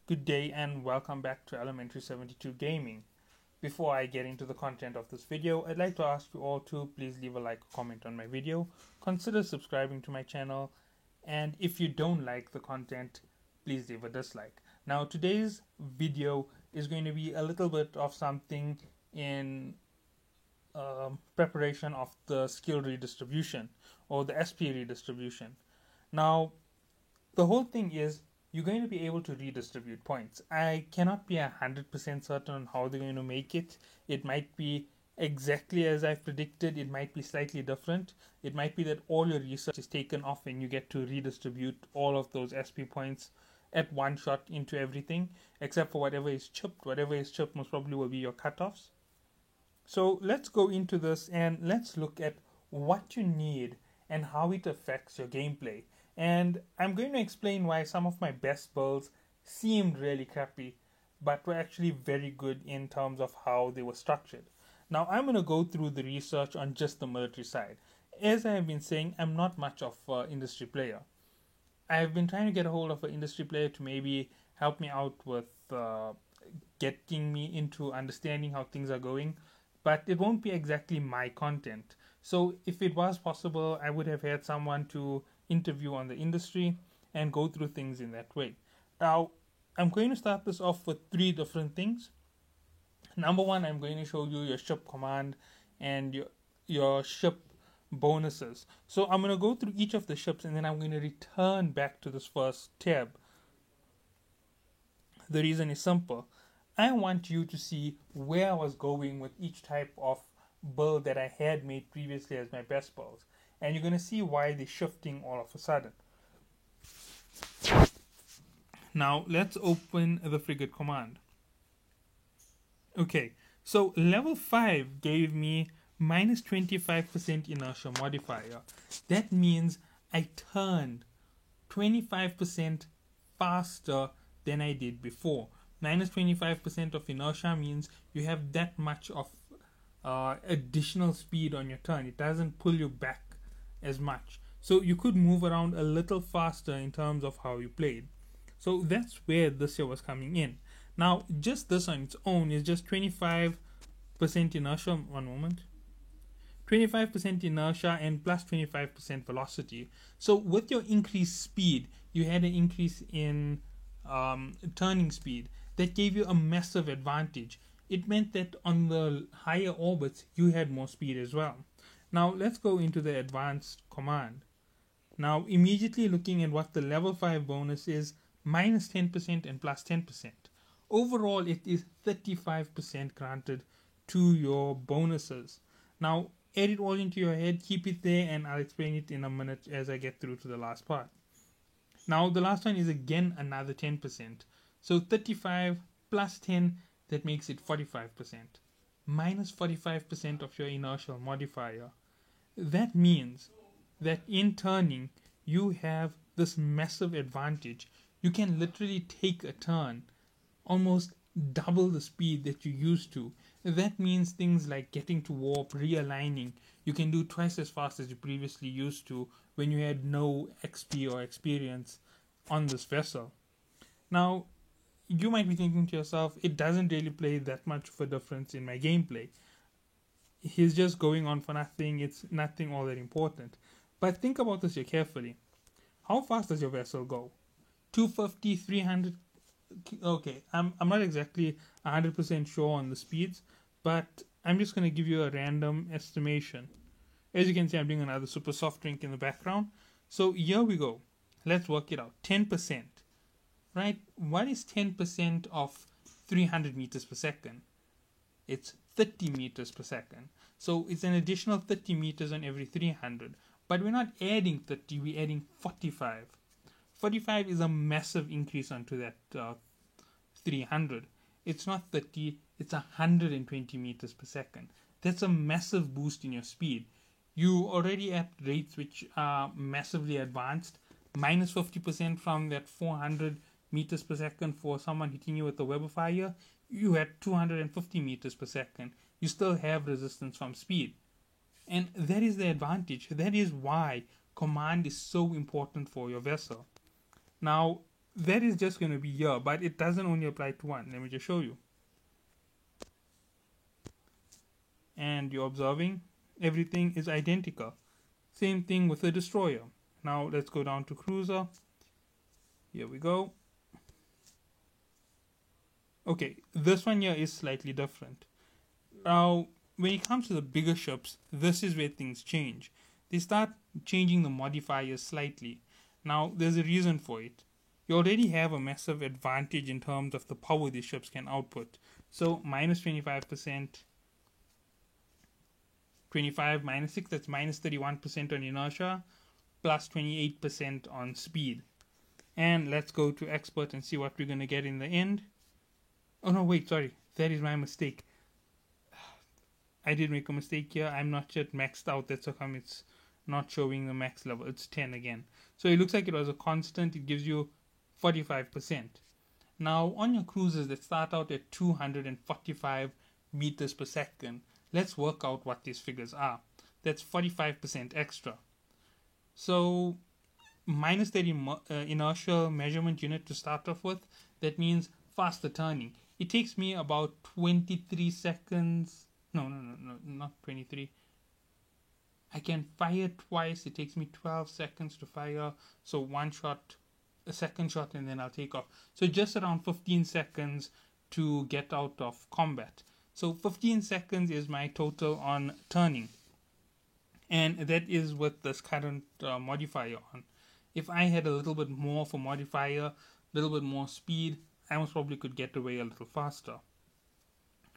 Good day and welcome back to Elementary 72 Gaming. Before I get into the content of this video, I'd like to ask you all to please leave a like or comment on my video, consider subscribing to my channel, and if you don't like the content, please leave a dislike. Now today's video is going to be a little bit of something in preparation of the skill redistribution or the SP redistribution. Now the whole thing is you're going to be able to redistribute points. I cannot be 100% certain on how they're going to make it. It might be exactly as I've predicted, it might be slightly different. It might be that all your research is taken off and you get to redistribute all of those SP points at one shot into everything, except for whatever is chipped. Whatever is chipped most probably will be your cutoffs. So let's go into this and let's look at what you need and how it affects your gameplay. And I'm going to explain why some of my best builds seemed really crappy, but were actually very good in terms of how they were structured. Now I'm going to go through the research on just the military side. As I have been saying, I'm not much of an industry player. I've been trying to get a hold of an industry player to maybe help me out with getting me into understanding how things are going, but it won't be exactly my content. So if it was possible, I would have had someone to interview on the industry and go through things in that way. Now, I'm going to start this off with three different things. Number one, I'm going to show you your ship command and your ship bonuses. So I'm going to go through each of the ships and then I'm going to return back to this first tab. The reason is simple. I want you to see where I was going with each type of build that I had made previously as my best builds. And you're going to see why they're shifting all of a sudden. Now, let's open the frigate command. Okay, so level 5 gave me minus 25% inertia modifier. That means I turned 25% faster than I did before. Minus 25% of inertia means you have that much of additional speed on your turn. It doesn't pull you back as much. So you could move around a little faster in terms of how you played. So that's where this year was coming in. Now, just this on its own is just 25% inertia. One moment. 25% inertia and plus 25% velocity. So with your increased speed, you had an increase in turning speed. That gave you a massive advantage. It meant that on the higher orbits, you had more speed as well. Now, let's go into the advanced command. Now, immediately looking at what the level 5 bonus is, minus 10% and plus 10%. Overall, it is 35% granted to your bonuses. Now, add it all into your head, keep it there, and I'll explain it in a minute as I get through to the last part. Now, the last one is again another 10%. So 35 plus 10, that makes it 45%. Minus 45% of your inertial modifier. That means that in turning, you have this massive advantage. You can literally take a turn, almost double the speed that you used to. That means things like getting to warp, realigning, you can do twice as fast as you previously used to when you had no XP or experience on this vessel. Now, you might be thinking to yourself, it doesn't really play that much of a difference in my gameplay. He's just going on for nothing, it's nothing all that important. But think about this here carefully. How fast does your vessel go? 250, 300? Okay, I'm not exactly 100% sure on the speeds, but I'm just going to give you a random estimation. As you can see, I'm doing another super soft drink in the background. So here we go. Let's work it out. 10%. Right? What is 10% of 300 meters per second? It's 30 meters per second. So it's an additional 30 meters on every 300. But we're not adding 30, we're adding 45. 45 is a massive increase onto that 300. It's not 30, it's 120 meters per second. That's a massive boost in your speed. You already at rates which are massively advanced, minus 50% from that 400 meters per second for someone hitting you with a web of fire, you had 250 meters per second. You still have resistance from speed. And that is the advantage. That is why command is so important for your vessel. Now, that is just going to be here, but it doesn't only apply to one. Let me just show you. And you're observing everything is identical. Same thing with the destroyer. Now let's go down to cruiser. Here we go. Okay, this one here is slightly different. Now, when it comes to the bigger ships, this is where things change. They start changing the modifiers slightly. Now, there's a reason for it. You already have a massive advantage in terms of the power these ships can output. So, minus 25%, 25 minus 6, that's minus 31% on inertia, plus 28% on speed. And let's go to expert and see what we're going to get in the end. Oh no, wait, sorry. That is my mistake. I did make a mistake here. I'm not yet maxed out. That's how come it's not showing the max level. It's 10 again. So it looks like it was a constant. It gives you 45%. Now, on your cruisers that start out at 245 meters per second, let's work out what these figures are. That's 45% extra. So, minus 30 inertial measurement unit to start off with. That means faster turning. It takes me about 23 seconds. No, not 23. I can fire twice. It takes me 12 seconds to fire. So one shot, a second shot, and then I'll take off. So just around 15 seconds to get out of combat. So 15 seconds is my total on turning. And that is with this current modifier on. If I had a little bit more of a modifier, a little bit more speed, I most probably could get away a little faster.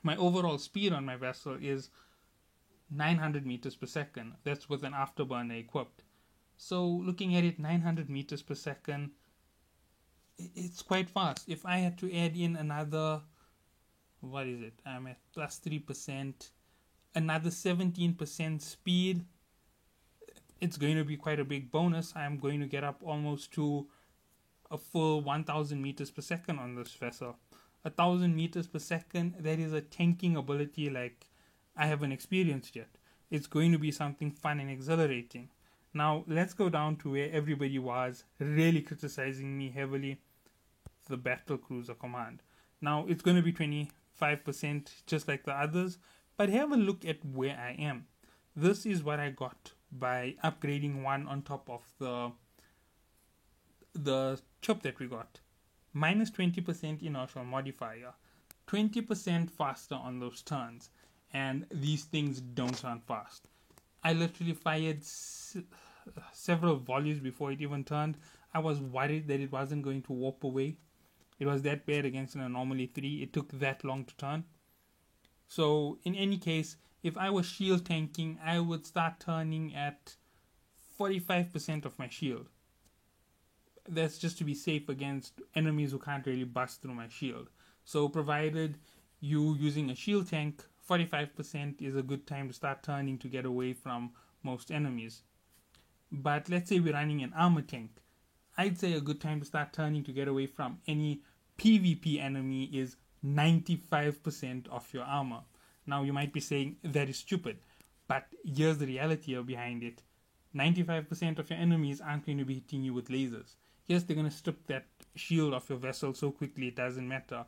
My overall speed on my vessel is 900 meters per second. That's with an afterburner equipped. So looking at it, 900 meters per second, it's quite fast. If I had to add in another, what is it? I'm at plus 3%, another 17% speed, it's going to be quite a big bonus. I'm going to get up almost to a full 1000 meters per second on this vessel. 1000 meters per second, that is a tanking ability like I haven't experienced yet. It's going to be something fun and exhilarating. Now let's go down to where everybody was really criticizing me heavily, the battle cruiser command. Now it's going to be 25% just like the others, but have a look at where I am. This is what I got by upgrading one on top of the chip that we got. Minus 20% inertial modifier, 20% faster on those turns, and these things don't turn fast. I literally fired several volleys before it even turned. I was worried that it wasn't going to warp away. It was that bad against an anomaly 3. It took that long to turn. So in any case, if I was shield tanking, I would start turning at 45% of my shield. That's just to be safe against enemies who can't really bust through my shield. So provided you using a shield tank, 45% is a good time to start turning to get away from most enemies. But let's say we're running an armor tank. I'd say a good time to start turning to get away from any PvP enemy is 95% of your armor. Now you might be saying that is stupid, but here's the reality behind it. 95% of your enemies aren't going to be hitting you with lasers. Yes, they're going to strip that shield off your vessel so quickly it doesn't matter.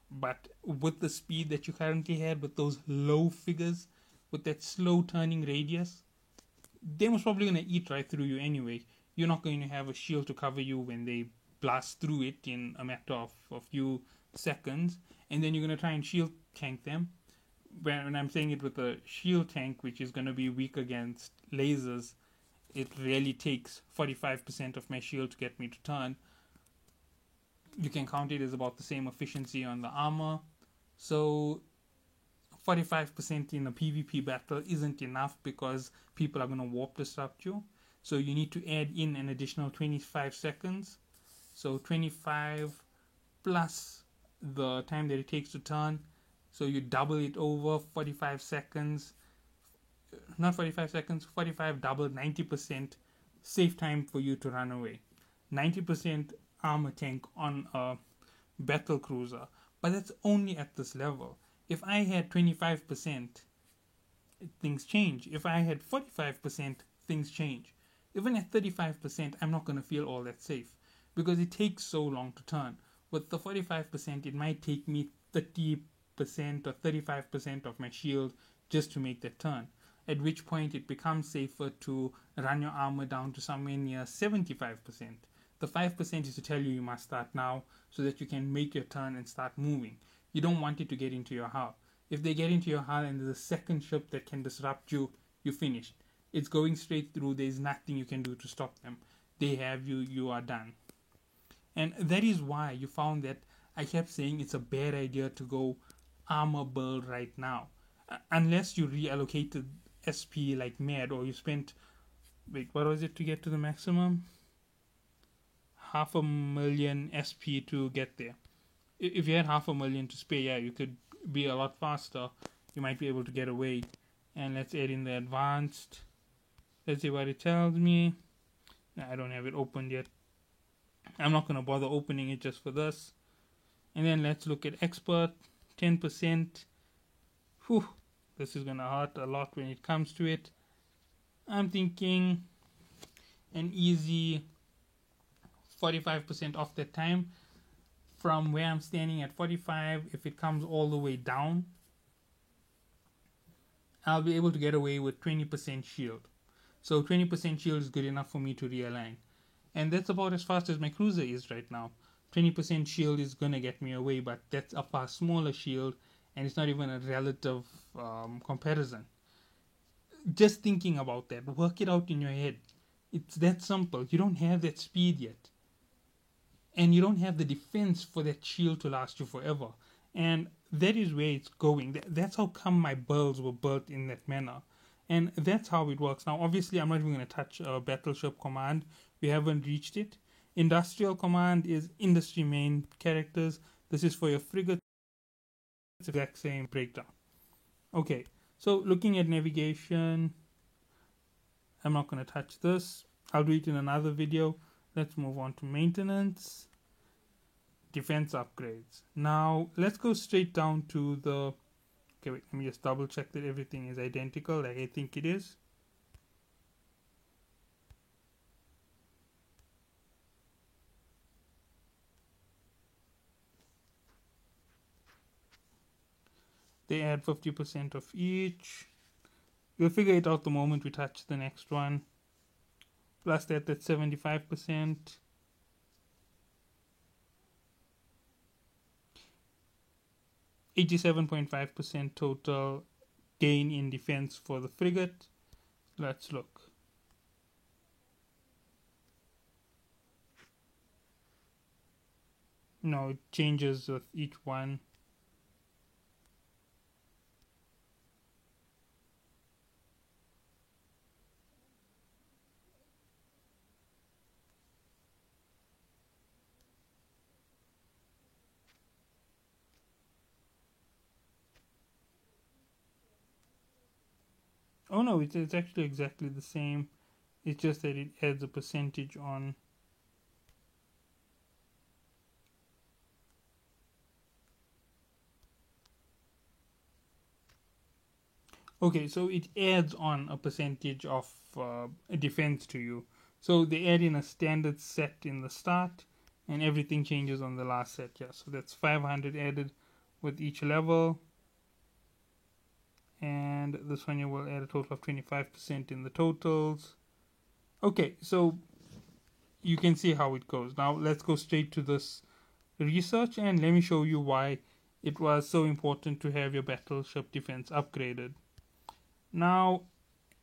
But with the speed that you currently had, with those low figures, with that slow turning radius, they're most probably going to eat right through you anyway. You're not going to have a shield to cover you when they blast through it in a matter of a few seconds. And then you're going to try and shield tank them. When I'm saying it with a shield tank, which is going to be weak against lasers, it really takes 45% of my shield to get me to turn. You can count it as about the same efficiency on the armor. So 45% in a PvP battle isn't enough because people are going to warp disrupt you. So you need to add in an additional 25 seconds. So 25 plus the time that it takes to turn. So you double it over 45 seconds. Not 45 seconds, 45 double, 90% safe time for you to run away. 90% armor tank on a battle cruiser. But that's only at this level. If I had 25%, things change. If I had 45%, things change. Even at 35%, I'm not going to feel all that safe. because it takes so long to turn. With the 45%, it might take me 30% or 35% of my shield just to make that turn. At which point it becomes safer to run your armor down to somewhere near 75%. The 5% is to tell you must start now so that you can make your turn and start moving. You don't want it to get into your hull. If they get into your hull and there's a second ship that can disrupt you, you're finished. It's going straight through. There's nothing you can do to stop them. They have you, you are done. And that is why you found that I kept saying it's a bad idea to go armor build right now. Unless you reallocated SP like mad, or you spent, wait, what was it to get to the maximum? 500,000 SP to get there. If you had 500,000 to spare, yeah, you could be a lot faster. You might be able to get away. And let's add in the advanced. Let's see what it tells me. No, I don't have it opened yet. I'm not going to bother opening it just for this. And then let's look at expert. 10%. Whew, this is going to hurt a lot when it comes to it. I'm thinking an easy 45% off that time. From where I'm standing at 45, if it comes all the way down, I'll be able to get away with 20% shield. So 20% shield is good enough for me to realign. And that's about as fast as my cruiser is right now. 20% shield is going to get me away, but that's a far smaller shield, and it's not even a relative comparison. Just thinking about that, work it out in your head. It's that simple. You don't have that speed yet. And you don't have the defense for that shield to last you forever. And that is where it's going. That's how come my builds were built in that manner. And that's how it works. Now, obviously, I'm not even going to touch Battleship Command. We haven't reached it. Industrial Command is industry main characters. This is for your frigate. It's the exact same breakdown. Okay, so looking at navigation, I'm not going to touch this. I'll do it in another video. Let's move on to maintenance. Defense upgrades. Now, let's go straight down to the... Okay, wait, let me just double check that everything is identical, like I think it is. They add 50% of each. We'll figure it out the moment we touch the next one. Plus that's 75%. 87.5% total gain in defense for the frigate. Let's look. No, it changes with each one. Oh no, it's actually exactly the same. It's just that it adds a percentage on. Okay, so it adds on a percentage of defense to you. So they add in a standard set in the start, and everything changes on the last set. Yeah, so that's 500 added with each level. And this one you will add a total of 25% in the totals. Okay, so you can see how it goes. Now let's go straight to this research, and let me show you why it was so important to have your battleship defense upgraded. Now,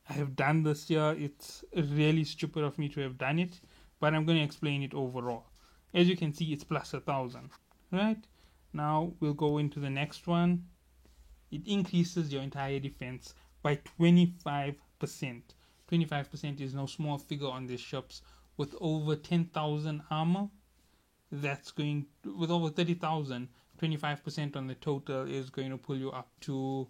I have done this here. It's really stupid of me to have done it, but I'm going to explain it overall. As you can see, it's plus 1,000, right? Now we'll go into the next one. It increases your entire defense by 25%. 25% is no small figure on these ships. With over 10,000 armor, that's going to, with over 30,000, 25% on the total is going to pull you up to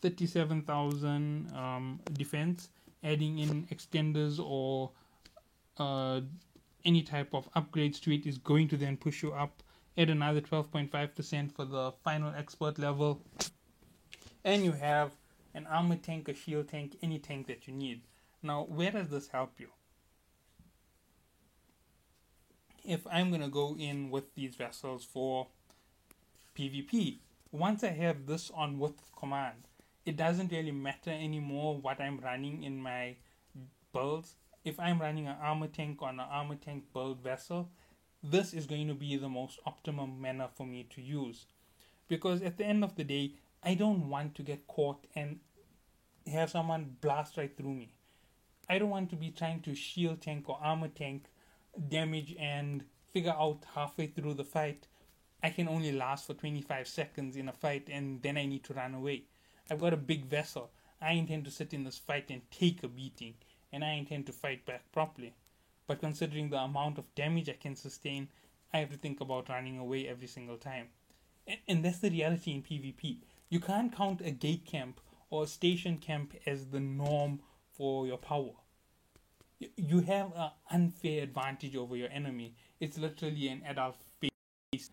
37,000 defense. Adding in extenders or any type of upgrades to it is going to then push you up. Add another 12.5% for the final expert level, and you have an armor tank, a shield tank, any tank that you need. Now, where does this help you? If I'm going to go in with these vessels for PvP, once I have this on with command, it doesn't really matter anymore what I'm running in my builds. If I'm running an armor tank on an armor tank build vessel, this is going to be the most optimum manner for me to use. Because at the end of the day, I don't want to get caught and have someone blast right through me. I don't want to be trying to shield tank or armor tank damage and figure out halfway through the fight I can only last for 25 seconds in a fight and then I need to run away. I've got a big vessel. I intend to sit in this fight and take a beating, and I intend to fight back properly. But considering the amount of damage I can sustain, I have to think about running away every single time. And that's the reality in PvP. You can't count a gate camp or a station camp as the norm for your power. You have an unfair advantage over your enemy. It's literally an adult-faced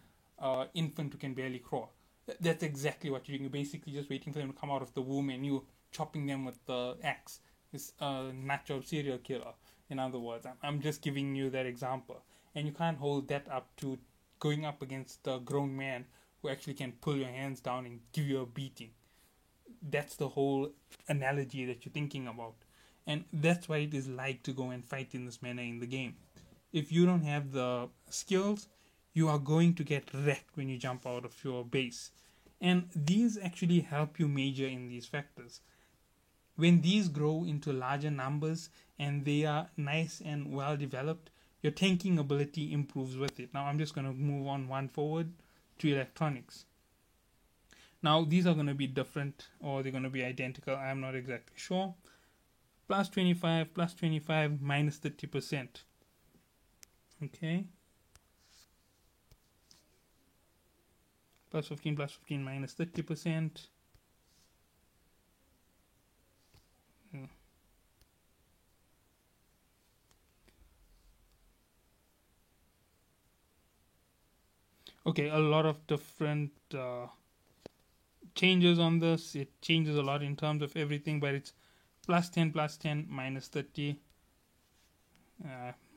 infant who can barely crawl. That's exactly what you're doing. You're basically just waiting for them to come out of the womb and you chopping them with the axe. It's a natural serial killer, in other words. I'm just giving you that example. And you can't hold that up to going up against a grown man who actually can pull your hands down and give you a beating. That's the whole analogy that you're thinking about. And that's why it is like to go and fight in this manner in the game. If you don't have the skills, you are going to get wrecked when you jump out of your base. And these actually help you major in these factors. When these grow into larger numbers and they are nice and well developed, your tanking ability improves with it. Now I'm just going to move on one forward to electronics. Now these are going to be different or they're going to be identical. I'm not exactly sure. Plus 25, minus 30%. Okay. Plus 15, minus 30%. Okay, a lot of different changes on this. It changes a lot in terms of everything, but it's plus 10, minus 30.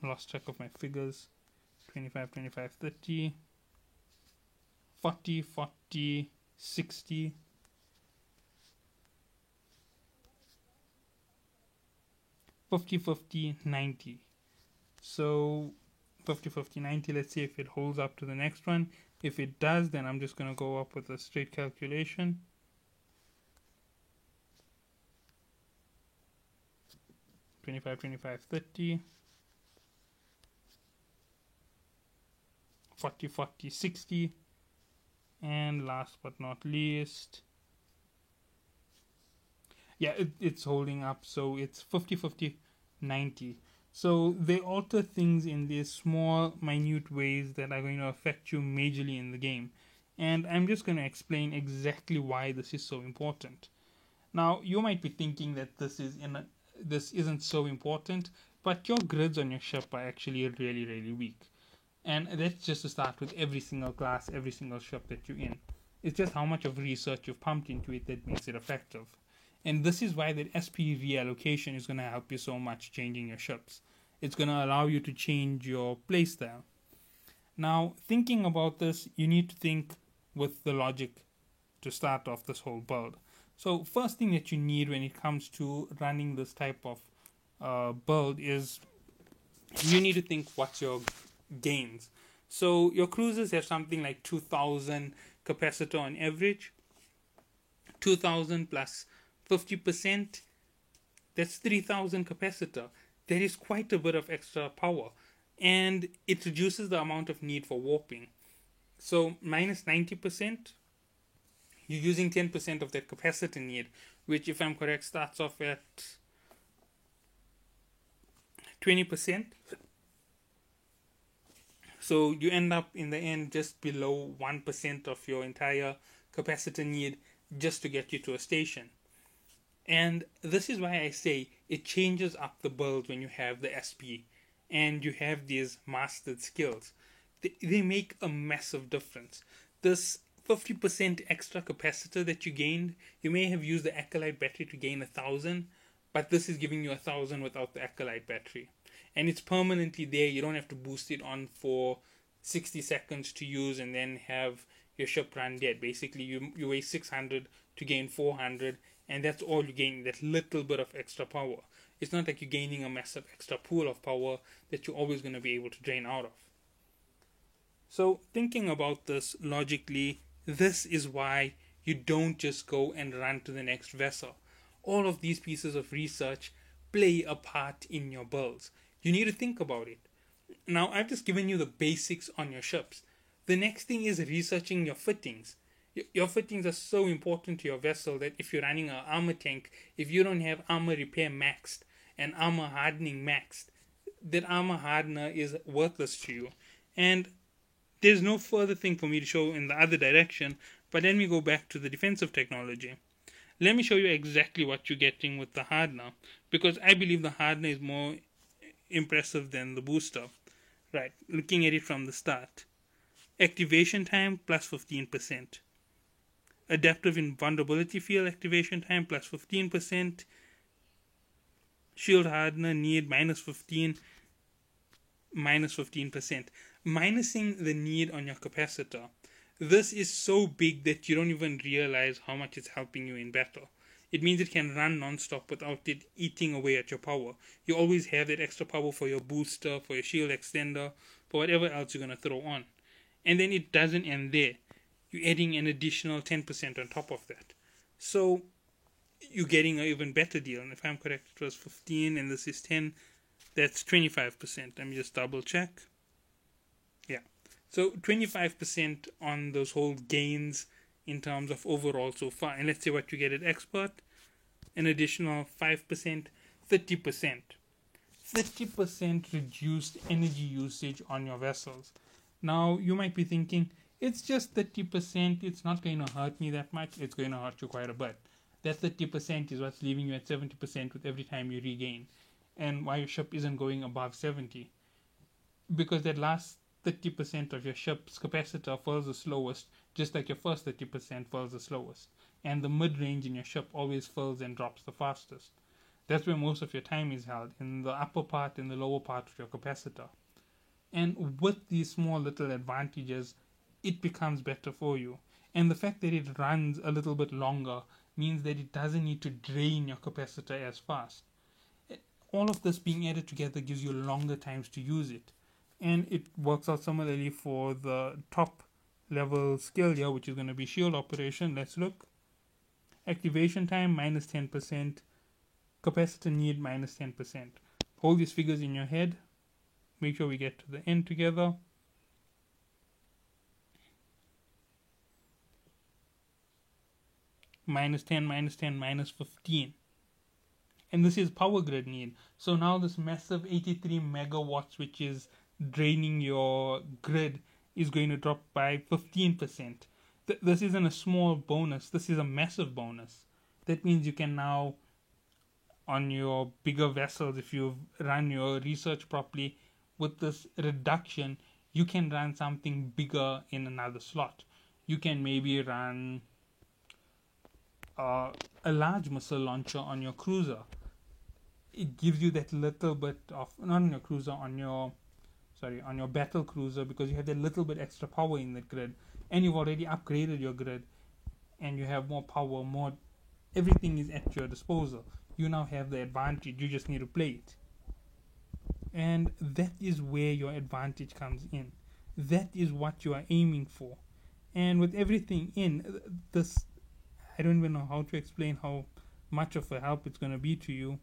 Lost track of my figures. 25, 30. 40, 60. 50, 90. So 50, 90. Let's see if it holds up to the next one. If it does, then I'm just going to go up with a straight calculation. $25, 30. 40, 60. And last but not least, yeah, it's holding up. So it's 50, 90. So they alter things in these small, minute ways that are going to affect you majorly in the game. And I'm just going to explain exactly why this is so important. Now, you might be thinking that this isn't so important, but your grids on your ship are actually really, really weak. And that's just to start with every single class, every single ship that you're in. It's just how much of research you've pumped into it that makes it effective. And this is why that SP reallocation is going to help you so much changing your ships. It's going to allow you to change your playstyle. Now, thinking about this, you need to think with the logic to start off this whole build. So, first thing that you need when it comes to running this type of build is you need to think what's your gains. So your cruisers have something like 2000 capacitor on average. 2000 plus 50%, that's 3000 capacitor. There is quite a bit of extra power, and it reduces the amount of need for warping. So minus 90%, you're using 10% of that capacitor need, which, if I'm correct, starts off at 20%. So you end up in the end just below 1% of your entire capacitor need just to get you to a station. And this is why I say it changes up the build when you have the SP and you have these mastered skills. They make a massive difference. This 50% extra capacitor that you gained. You may have used the Acolyte battery to gain 1,000, but this is giving you 1,000 without the Acolyte battery. And it's permanently there. You don't have to boost it on for 60 seconds to use and then have your ship run dead. Basically, you waste 600 to gain 400, and that's all you gain, that little bit of extra power. It's not like you're gaining a massive extra pool of power that you're always going to be able to drain out of. So, thinking about this logically, this is why you don't just go and run to the next vessel. All of these pieces of research play a part in your builds. You need to think about it. Now, I've just given you the basics on your ships. The next thing is researching your fittings. Your fittings are so important to your vessel that if you're running an armor tank, if you don't have armor repair maxed and armor hardening maxed, that armor hardener is worthless to you. And there's no further thing for me to show in the other direction, but let me go back to the defensive technology. Let me show you exactly what you're getting with the hardener, because I believe the hardener is more impressive than the booster. Right, looking at it from the start. Activation time plus 15%. Adaptive invulnerability field activation time plus 15%. Shield hardener need minus 15%. Minusing the need on your capacitor. This is so big that you don't even realize how much it's helping you in battle. It means it can run non-stop without it eating away at your power. You always have that extra power for your booster, for your shield extender, for whatever else you're going to throw on. And then it doesn't end there. You're adding an additional 10% on top of that. So you're getting an even better deal. And if I'm correct, it was 15 and this is 10. That's 25%. Let me just double check. Yeah. So 25% on those whole gains in terms of overall so far. And let's say what you get at expert, an additional 5%, 30%. 30% reduced energy usage on your vessels. Now, you might be thinking, it's just 30%, it's not going to hurt me that much, it's going to hurt you quite a bit. That 30% is what's leaving you at 70% with every time you regain. And why your ship isn't going above 70. Because that last 30% of your ship's capacitor fills the slowest, just like your first 30% fills the slowest. And the mid-range in your ship always fills and drops the fastest. That's where most of your time is held, in the upper part and the lower part of your capacitor. And with these small little advantages, it becomes better for you. And the fact that it runs a little bit longer means that it doesn't need to drain your capacitor as fast. All of this being added together gives you longer times to use it. And it works out similarly for the top level skill here, which is going to be shield operation. Let's look. Activation time minus 10%. Capacitor need minus 10%. Hold these figures in your head. Make sure we get to the end together. Minus 10, minus 10, minus 15. And this is power grid need. So now this massive 83 megawatts, which is draining your grid, is going to drop by 15%. This isn't a small bonus. This is a massive bonus. That means you can now, on your bigger vessels, if you run your research properly, with this reduction, you can run something bigger in another slot. You can maybe run a large missile launcher on your cruiser. It gives you that little bit of, not on your cruiser, on your battle cruiser, because you have that little bit extra power in the grid, and you've already upgraded your grid, and you have more power, everything is at your disposal. You now have the advantage, you just need to play it. And that is where your advantage comes in. That is what you are aiming for. And with everything in this, I don't even know how to explain how much of a help it's going to be to you,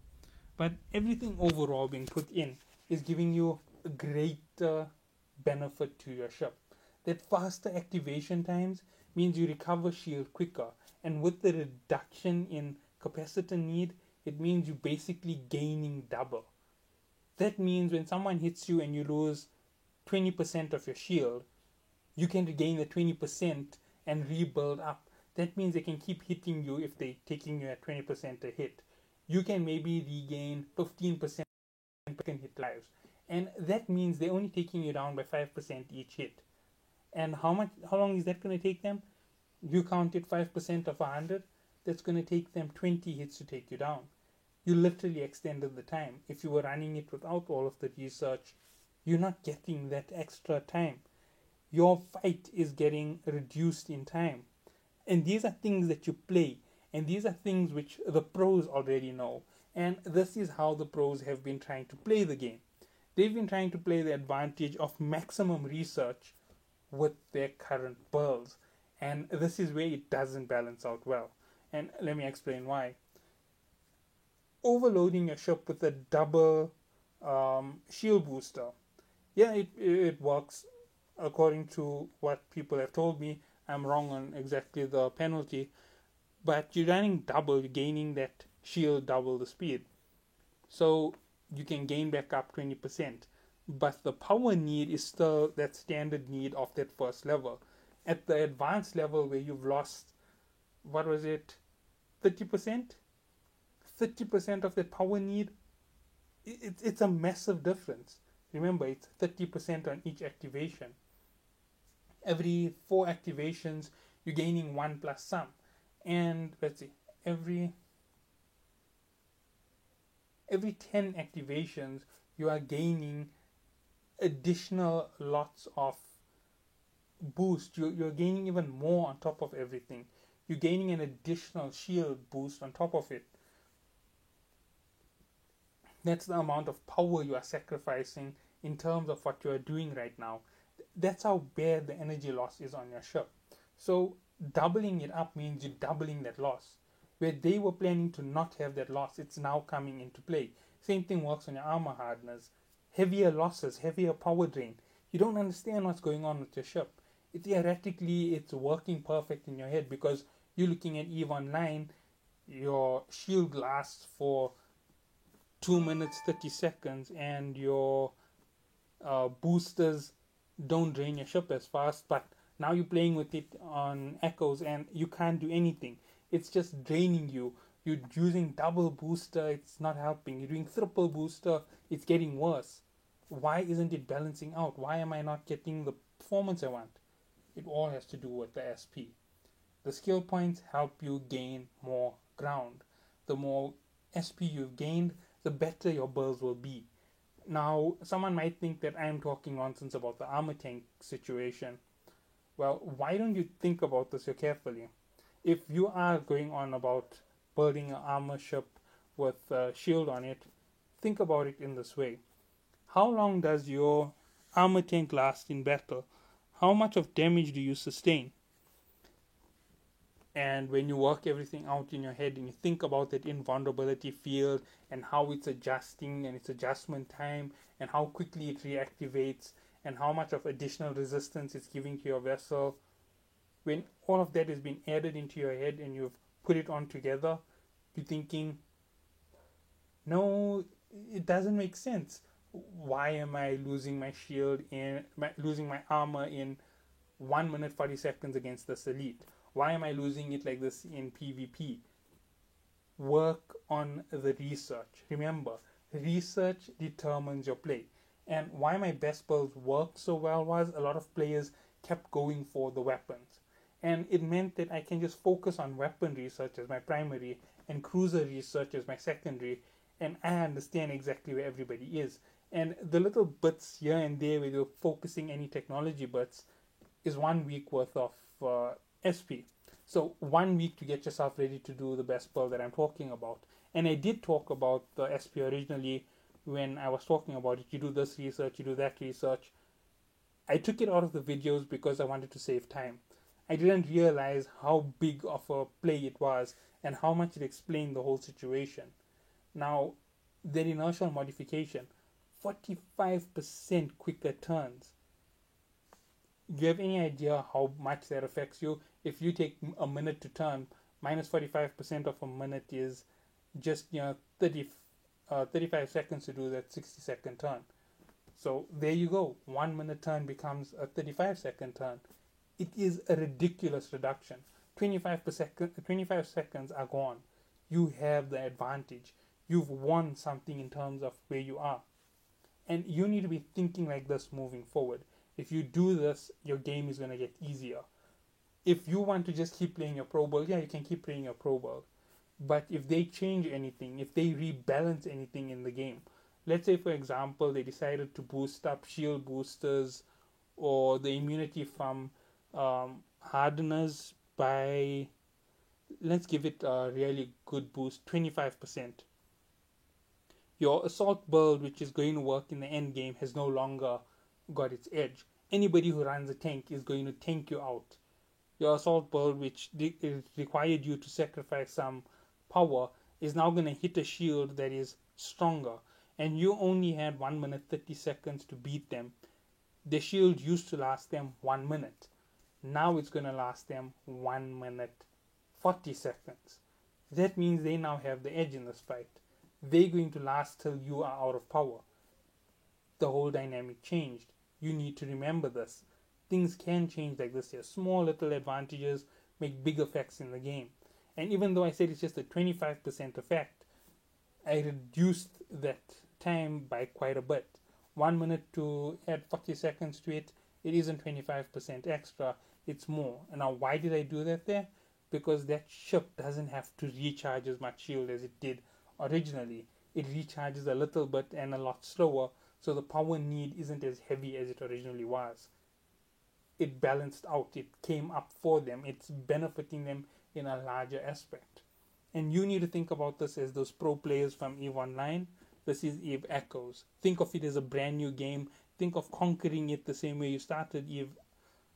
but everything overall being put in is giving you a greater benefit to your ship. That faster activation times means you recover shield quicker, and with the reduction in capacitor need, it means you're basically gaining double. That means when someone hits you and you lose 20% of your shield, you can regain the 20% and rebuild up. That means they can keep hitting you if they're taking you at 20% a hit. You can maybe regain 15% hit lives. And that means they're only taking you down by 5% each hit. And how long is that going to take them? You counted 5% of 100, that's going to take them 20 hits to take you down. You literally extended the time. If you were running it without all of the research, you're not getting that extra time. Your fight is getting reduced in time. And these are things that you play, and these are things which the pros already know. And this is how the pros have been trying to play the game. They've been trying to play the advantage of maximum research with their current pearls. And this is where it doesn't balance out well. And let me explain why. Overloading your ship with a double shield booster, yeah, it works according to what people have told me. I'm wrong on exactly the penalty, but you're running double, you're gaining that shield double the speed. So you can gain back up 20%. But the power need is still that standard need of that first level. At the advanced level where you've lost, what was it, 30%? 30% of that power need, it's a massive difference. Remember, it's 30% on each activation. Every 4 activations, you're gaining 1 plus some. And let's see, every 10 activations, you are gaining additional lots of boost. You're gaining even more on top of everything. You're gaining an additional shield boost on top of it. That's the amount of power you are sacrificing in terms of what you are doing right now. That's how bad the energy loss is on your ship. So doubling it up means you're doubling that loss. Where they were planning to not have that loss, it's now coming into play. Same thing works on your armor hardeners. Heavier losses, heavier power drain. You don't understand what's going on with your ship. Theoretically, it's working perfect in your head because you're looking at EVE Online. Your shield lasts for 2 minutes 30 seconds, and your boosters don't drain your ship as fast. But now you're playing with it on Echoes, and you can't do anything. It's just draining you. You're using double booster, it's not helping. You're doing triple booster, it's getting worse. Why isn't it balancing out? Why am I not getting the performance I want? It all has to do with the SP. The skill points help you gain more ground. The more SP you've gained, the better your builds will be. Now, someone might think that I'm talking nonsense about the armor tank situation. Well, why don't you think about this here carefully? If you are going on about building an armor ship with a shield on it, think about it in this way. How long does your armor tank last in battle? How much of damage do you sustain? And when you work everything out in your head and you think about that invulnerability field and how it's adjusting and its adjustment time and how quickly it reactivates and how much of additional resistance it's giving to your vessel, when all of that has been added into your head and you've put it on together, you're thinking, no, it doesn't make sense. Why am I losing my shield in losing my armor in 1 minute 40 seconds against this elite? Why am I losing it like this in PvP? Work on the research. Remember, research determines your play. And why my best builds worked so well was a lot of players kept going for the weapons. And it meant that I can just focus on weapon research as my primary and cruiser research as my secondary, and I understand exactly where everybody is. And the little bits here and there where you're focusing any technology bits is 1 week worth of SP. So 1 week to get yourself ready to do the best build that I'm talking about. And I did talk about the SP originally when I was talking about it. You do this research, you do that research. I took it out of the videos because I wanted to save time. I didn't realize how big of a play it was and how much it explained the whole situation. Now, the inertial modification, 45% quicker turns. Do you have any idea how much that affects you? If you take a minute to turn, minus 45% of a minute is just 35 seconds to do that 60-second turn. So there you go. 1 minute turn becomes a 35-second turn. It is a ridiculous reduction. 25 seconds are gone. You have the advantage. You've won something in terms of where you are. And you need to be thinking like this moving forward. If you do this, your game is going to get easier. If you want to just keep playing your Pro Build, yeah, you can keep playing your Pro Build. But if they change anything, if they rebalance anything in the game, let's say for example they decided to boost up shield boosters or the immunity from hardeners by, let's give it a really good boost, 25%. Your assault build, which is going to work in the end game, has no longer got its edge. Anybody who runs a tank is going to tank you out. Your assault build, which required you to sacrifice some power, is now going to hit a shield that is stronger. And you only had 1 minute 30 seconds to beat them. The shield used to last them 1 minute. Now it's going to last them 1 minute 40 seconds. That means they now have the edge in this fight. They're going to last till you are out of power. The whole dynamic changed. You need to remember this. Things can change like this here. Small little advantages make big effects in the game. And even though I said it's just a 25% effect, I reduced that time by quite a bit. 1 minute to add 40 seconds to it, it isn't 25% extra, it's more. And now why did I do that there? Because that ship doesn't have to recharge as much shield as it did originally. It recharges a little bit and a lot slower, so the power need isn't as heavy as it originally was. It balanced out, it came up for them, it's benefiting them in a larger aspect. And you need to think about this as those pro players from EVE Online. This is EVE Echoes. Think of it as a brand new game. Think of conquering it the same way you started EVE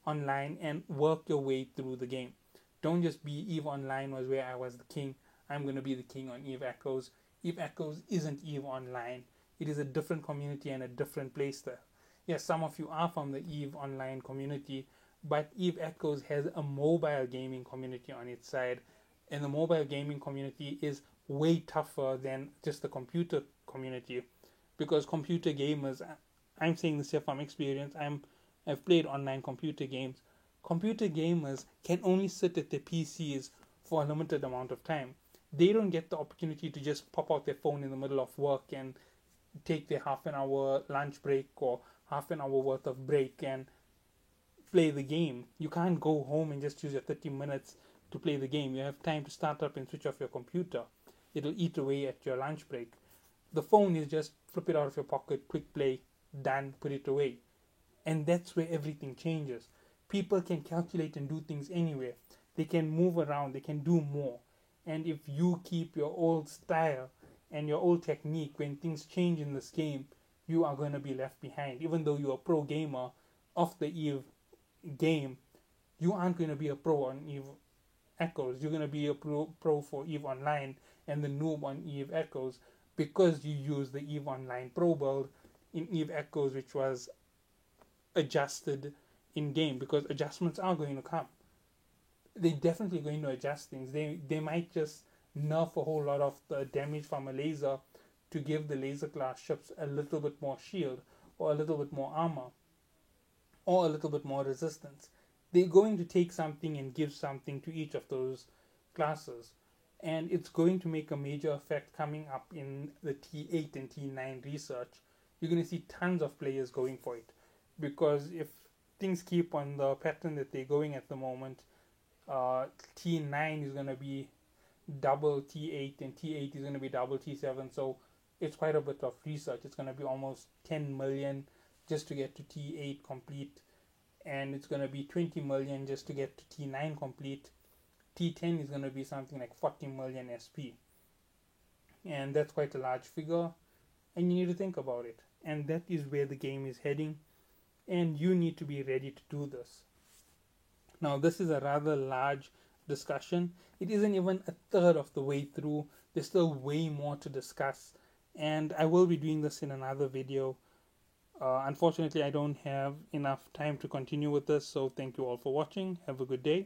Online and work your way through the game. Don't just be EVE Online was where I was the king. I'm going to be the king on EVE Echoes. EVE Echoes isn't EVE Online. It is a different community and a different playstyle. Yes, some of you are from the EVE Online community, but EVE Echoes has a mobile gaming community on its side, and the mobile gaming community is way tougher than just the computer community, because computer gamers, I'm saying this here from experience, I've played online computer games. Computer gamers can only sit at their PCs for a limited amount of time. They don't get the opportunity to just pop out their phone in the middle of work and take their half an hour lunch break or half an hour worth of break and play the game. You can't go home and just use your 30 minutes to play the game. You have time to start up and switch off your computer. It'll eat away at your lunch break. The phone is just flip it out of your pocket, quick play, done, put it away. And that's where everything changes. People can calculate and do things anywhere. They can move around, they can do more. And if you keep your old style and your old technique, when things change in this game, you are going to be left behind. Even though you're a pro gamer of the EVE game, you aren't going to be a pro on EVE Echoes. You're going to be a pro for EVE Online and the noob on EVE Echoes because you use the EVE Online Pro build in EVE Echoes, which was adjusted in game, because adjustments are going to come. They're definitely going to adjust things. They might just nerf a whole lot of the damage from a laser to give the laser class ships a little bit more shield or a little bit more armor or a little bit more resistance. They're going to take something and give something to each of those classes, and it's going to make a major effect coming up in the T8 and T9 research. You're going to see tons of players going for it, because if things keep on the pattern that they're going at the moment, T9 is going to be double T8 and T8 is going to be double T7, so it's quite a bit of research. It's going to be almost 10 million just to get to T8 complete, and it's going to be 20 million just to get to T9 complete. T10 is going to be something like 40 million SP, and that's quite a large figure, and you need to think about it, and that is where the game is heading, and you need to be ready to do this. Now, this is a rather large discussion. It isn't even a third of the way through. There's still way more to discuss, and I will be doing this in another video. Unfortunately, I don't have enough time to continue with this, so thank you all for watching. Have a good day.